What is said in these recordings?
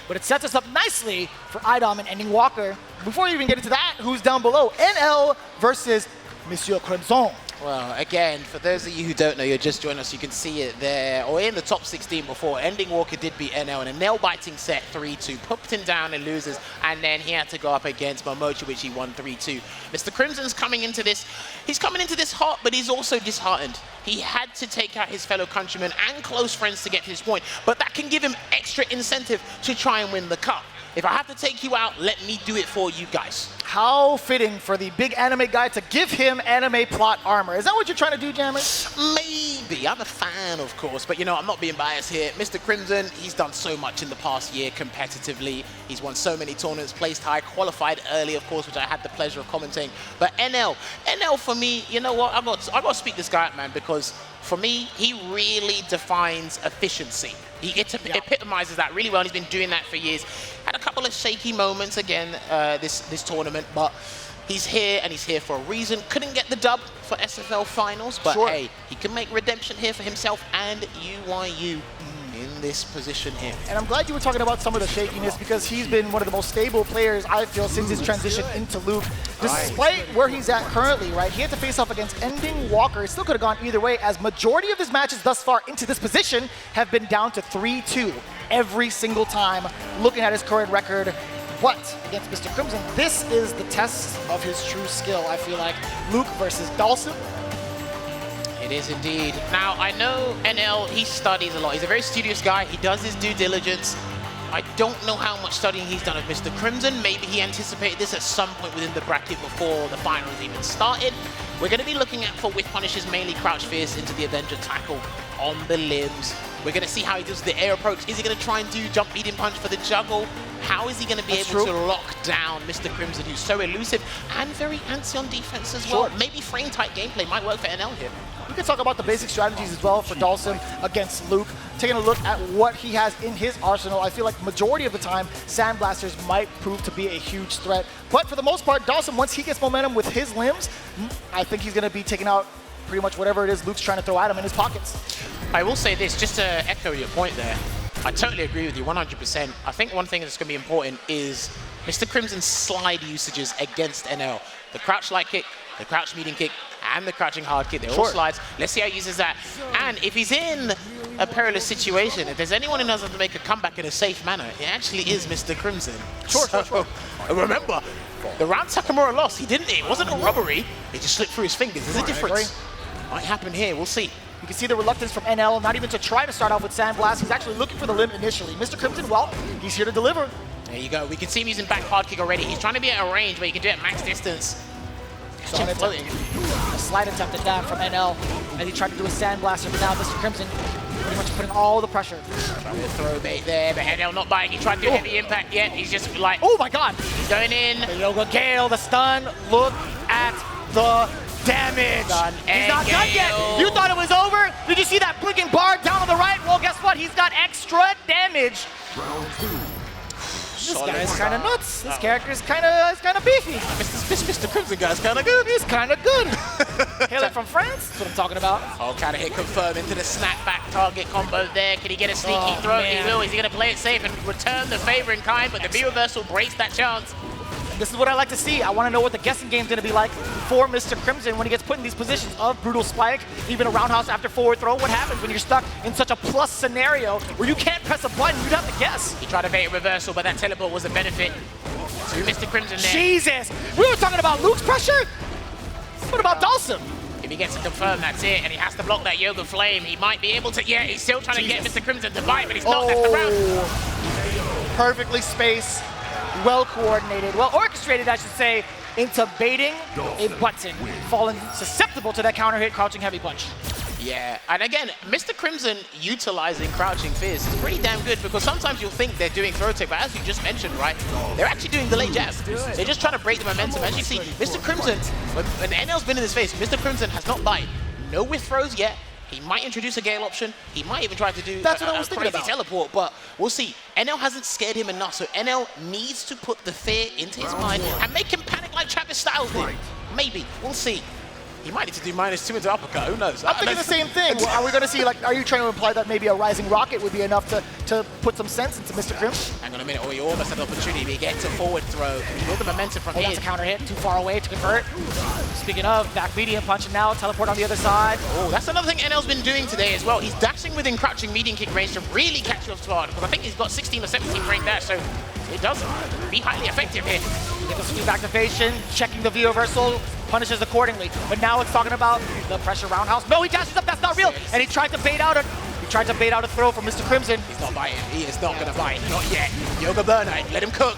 but it sets us up nicely for IDOM and Ending Walker. Before we even get into that, who's down below? NL versus Monsieur Crimson. Well, again, for those of you who don't know, you're just joining us, you can see it there, or in the top 16 before. Ending Walker did beat NL in a nail-biting set 3-2, put him down in losers, and then he had to go up against Momochi, which he won 3-2. Mr. Crimson's coming into this, he's coming into this hot, but he's also disheartened. He had to take out his fellow countrymen and close friends to get to this point, but that can give him extra incentive to try and win the cup. If I have to take you out, let me do it for you guys. How fitting for the big anime guy to give him anime plot armor. Is that what you're trying to do, Jammer? Maybe. I'm a fan, of course, but you know, I'm not being biased here. Mr. Crimson, he's done so much in the past year competitively. He's won so many tournaments, placed high, qualified early, of course, which I had the pleasure of commentating. But NL for me, you know what? I got to speak this guy up, man, because for me, he really defines efficiency. He epitomizes that really well, and he's been doing that for years. Had a couple of shaky moments again this tournament, but he's here, and he's here for a reason. Couldn't get the dub for SFL Finals, but hey, he can make redemption here for himself and UYU in this position here. And I'm glad you were talking about some of the shakiness, because he's been one of the most stable players, I feel, since his transition into Luke. Despite where he's at currently, right, he had to face off against Ending Walker. It still could have gone either way, as majority of his matches thus far into this position have been down to 3-2 every single time, looking at his current record. But against Mr. Crimson, this is the test of his true skill, I feel like. Luke versus Dhalsim. It is indeed. Now, I know NL, he studies a lot. He's a very studious guy. He does his due diligence. I don't know how much studying he's done of Mr. Crimson. Maybe he anticipated this at some point within the bracket before the finals even started. We're going to be looking at for whip punishes, mainly crouch fierce into the Avenger tackle on the limbs. We're going to see how he does the air approach. Is he going to try and do jump medium punch for the juggle? How is he going to be able to lock down Mr. Crimson, who's so elusive and very antsy on defense as well? Maybe frame-type gameplay might work for NL here. We can talk about the basic strategies as well for Dhalsim against Luke. Taking a look at what he has in his arsenal, I feel like majority of the time, Sandblasters might prove to be a huge threat. But for the most part, Dhalsim, once he gets momentum with his limbs, I think he's going to be taking out pretty much whatever it is Luke's trying to throw at him in his pockets. I will say this, just to echo your point there, I totally agree with you 100%. I think one thing that's going to be important is Mr. Crimson's slide usages against NL. The crouch light kick, the crouch medium kick, and the crouching hard kick. They're all slides. Let's see how he uses that. And if he's in a perilous situation, if there's anyone who knows how to make a comeback in a safe manner, it actually is Mr. Crimson. Remember, the round Takamura lost, it wasn't a robbery. He just slipped through his fingers. There's a difference. Might happen here. We'll see. You can see the reluctance from NL, not even to try to start off with Sandblast. He's actually looking for the limb initially. Mr. Crimson, well, he's here to deliver. There you go. We can see him using back hard kick already. He's trying to be at a range where he can do it at max distance. A slide attempt down from NL as he tried to do a Sandblaster, but now Mr. Crimson pretty much putting all the pressure. Trying to throw bait there, but NL not buying. He tried to do heavy impact yet. He's just like, oh my god! He's going in. The Yoga Gale, the stun. Look at the damage. He's not done yet. You thought it was over? Did you see that blinking bar down on the right? Well, guess what? He's got extra damage. This guy is kind of nuts. This character is kind of beefy. Mr. Crimson guy's kind of good. He's kind of good. Hailing from France. That's what I'm talking about. Oh, kind of hit confirm into the snapback target combo there. Can he get a sneaky throw? He will. Is he going to play it safe and return the favor in kind? But the B reversal breaks that chance. This is what I like to see. I want to know what the guessing game's going to be like for Mr. Crimson when he gets put in these positions of brutal spike, even a roundhouse after forward throw. What happens when you're stuck in such a plus scenario where you can't press a button? You'd have to guess. He tried to bait a reversal, but that teleport was a benefit to Mr. Crimson there. Jesus! We were talking about Luke's pressure? What about Dhalsim? If he gets to confirm, that's it, and he has to block that Yoga Flame. He might be able to, he's still trying to get Mr. Crimson to bite, but he's not. That's the round. Perfectly spaced. Well coordinated, well orchestrated, I should say, into baiting a button, falling susceptible to that counter hit crouching heavy punch. Yeah, and again, Mr. Crimson utilizing crouching fierce is pretty damn good, because sometimes you'll think they're doing throw tech, but as you just mentioned, right, they're actually doing delayed jab. They're just trying to break the momentum. As you see, Mr. Crimson, when NL's been in his face, Mr. Crimson has not bite. No whiff throws yet. He might introduce a Gale option. He might even try to do a crazy teleport, but we'll see. NL hasn't scared him enough, so NL needs to put the fear into his mind and make him panic like Travis Styles did. Maybe. We'll see. He might need to do -2 into uppercut. Who knows? I'm thinking the same thing. Are we going to see, like, are you trying to imply that maybe a rising rocket would be enough to to put some sense into Mr. Crimson. Hang on a minute, or you almost had an opportunity, but he gets a forward throw. Build the momentum from Oh, here. that's a counter hit, too far away to convert. Speaking of, back medium punch, and now teleport on the other side. Oh, that's another thing NL's been doing today as well. He's dashing within crouching medium kick range to really catch you off guard, because I think he's got 16 or 17 range dash, so it does be highly effective here. Get the sweep activation, checking the V reversal, punishes accordingly. But now it's talking about the pressure roundhouse. No, he dashes up, that's not real. And he tried to bait out a throw from Mr. Crimson. He's not biting. He is not going to bite. Not yet. Yoga Burner, let him cook.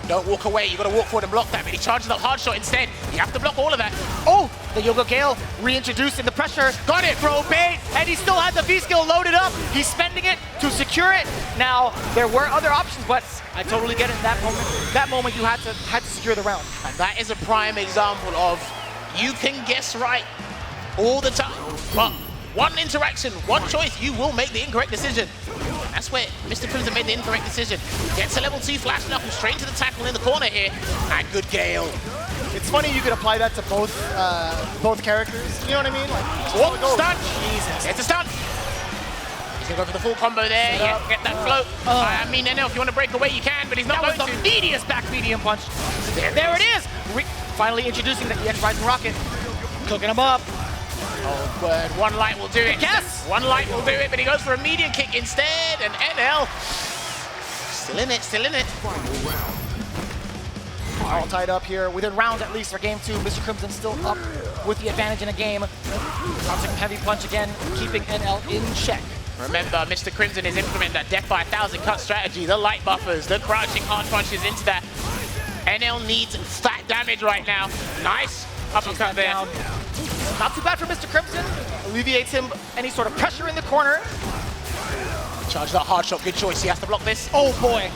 Don't walk away. You got to walk forward and block that. But he charges up hard shot instead. You have to block all of that. Oh, the Yoga Gale reintroducing the pressure. Got it. Throw bait, and he still has the V skill loaded up. He's spending it to secure it. Now, there were other options, but I totally get it in that moment. That moment you had to secure the round. And that is a prime example of you can guess right all the time, but one interaction, one choice, you will make the incorrect decision. That's where Mr. Crimson made the incorrect decision. Gets a level 2 flash knuckle straight into the tackle in the corner here. And good Gale. It's funny you could apply that to both characters. You know what I mean? Like, oh, stun! Jesus. It's a stun. He's gonna go for the full combo there. Yeah, get that float. I mean, NL, if you want to break away, you can, but he's not going to. That was the meatiest back medium punch. There it is. Finally introducing the EX Rising Rocket. Cooking him up. Oh, word. One light will do it. Yes! One light will do it, but he goes for a medium kick instead, and NL still in it, still in it. All tied up here, within rounds at least for game 2. Mr. Crimson still up with the advantage in a game. Bouncing heavy punch again, keeping NL in check. Remember, Mr. Crimson is implementing that death by 1,000 cut strategy, the light buffers, the crouching hard punches into that. NL needs fat damage right now. Nice uppercut there. Down. Not too bad for Mr. Crimson. Alleviates him any sort of pressure in the corner. Charge that hard shot, good choice. He has to block this. Oh boy.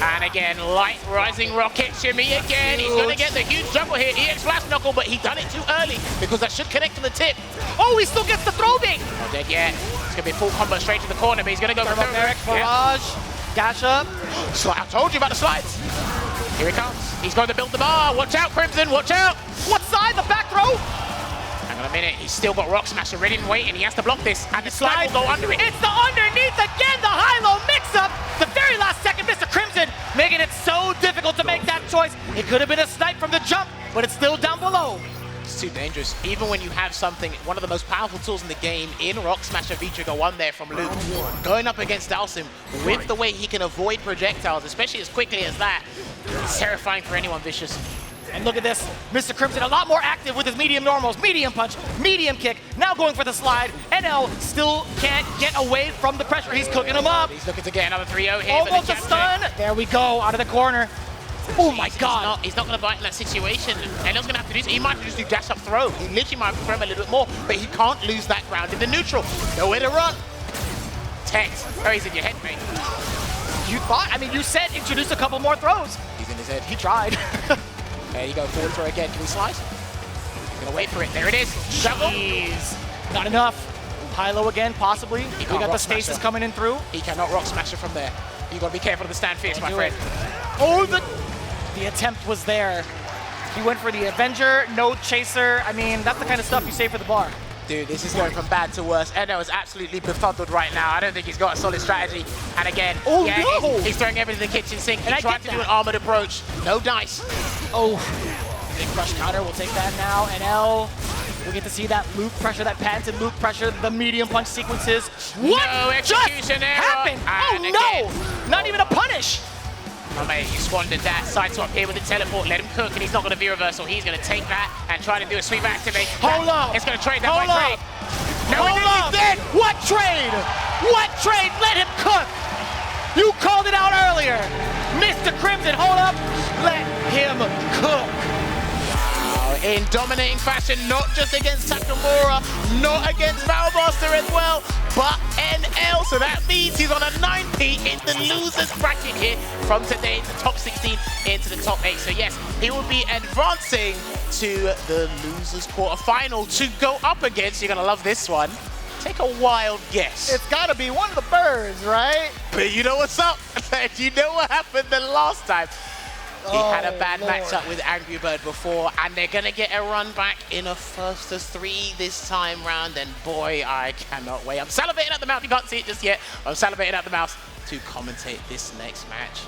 And again, light rising rocket shimmy again. He's going to get the huge juggle here. EX flash knuckle, but he done it too early because that should connect to the tip. Oh, he still gets the throw bait. Not dead yet. It's going to be a full combo straight to the corner, but he's going to go for Thermobaric barrage. Dash up. I told you about the slides. Here he comes. He's going to build the bar. Watch out, Crimson. Watch out. What side? The back throw? Hang on a minute. He's still got Rock Smasher ready and waiting. He has to block this. And the slide will go under it. It's the underneath again. The high-low mix-up. The very last second, Mr. Crimson making it so difficult to make that choice. It could have been a snipe from the jump, but it's still down below. It's too dangerous. Even when you have something, one of the most powerful tools in the game in Rock Smasher V-Trigger 1 there from Luke, going up against Dhalsim with the way he can avoid projectiles, especially as quickly as that, it's terrifying for anyone vicious. And look at this, Mr. Crimson a lot more active with his medium normals, medium punch, medium kick, now going for the slide. NL still can't get away from the pressure. He's cooking him up. He's looking to get another 3-0 here. Almost a stun. There we go, out of the corner. Oh my God. He's not going to bite in that situation. NL's going to have to do so. He might just do dash up throw. He literally might throw him a little bit more, but he can't lose that ground in the neutral. Nowhere to run. Text. Oh, he's in your head, mate. You thought, I mean, you said introduce a couple more throws. He's in his head. He tried. There you go, forward throw again. Can we slide? He's gonna wait for it. There it is. Jeez. Not enough. High-low again, possibly. We got the stasis coming in through. He cannot Rock Smasher from there. You gotta be careful of the stand fierce, my friend. Oh, the attempt was there. He went for the Avenger, no chaser. I mean, that's the kind of stuff you save for the bar. Dude, this is going from bad to worse. NL is absolutely befuddled right now. I don't think he's got a solid strategy. And again, he's throwing everything in the kitchen sink. He tried to do an armored approach. No dice. Oh, big crush counter. We'll take that now. NL, we get to see that Luke pressure, that patented Luke pressure, the medium punch sequences. What no execution error. Happened? And oh no, not even a punish. Oh mate, you squandered that. Side swap here with the teleport. Let him cook, and he's not going to V-reversal. He's going to take that and try to do a sweep activate. Hold up. It's going to trade that by trade. No, he's dead. What trade? What trade? Let him cook. You called it out earlier. Mr. Crimson, hold up. Let him cook. In dominating fashion, not just against Takamura, not against Valbuster as well, but NL. So that means he's on a 9P in the losers bracket here from today, the top 16 into the top 8. So yes, he will be advancing to the losers quarterfinal to go up against, you're gonna love this one, take a wild guess. It's gotta be one of the birds, right? But you know what's up? You know what happened the last time? He had a bad Lord. matchup with Angry Bird before, and they're going to get a run back in a first to 3 this time round, and boy, I cannot wait. I'm salivating at the mouth. You can't see it just yet. I'm salivating at the mouth to commentate this next match.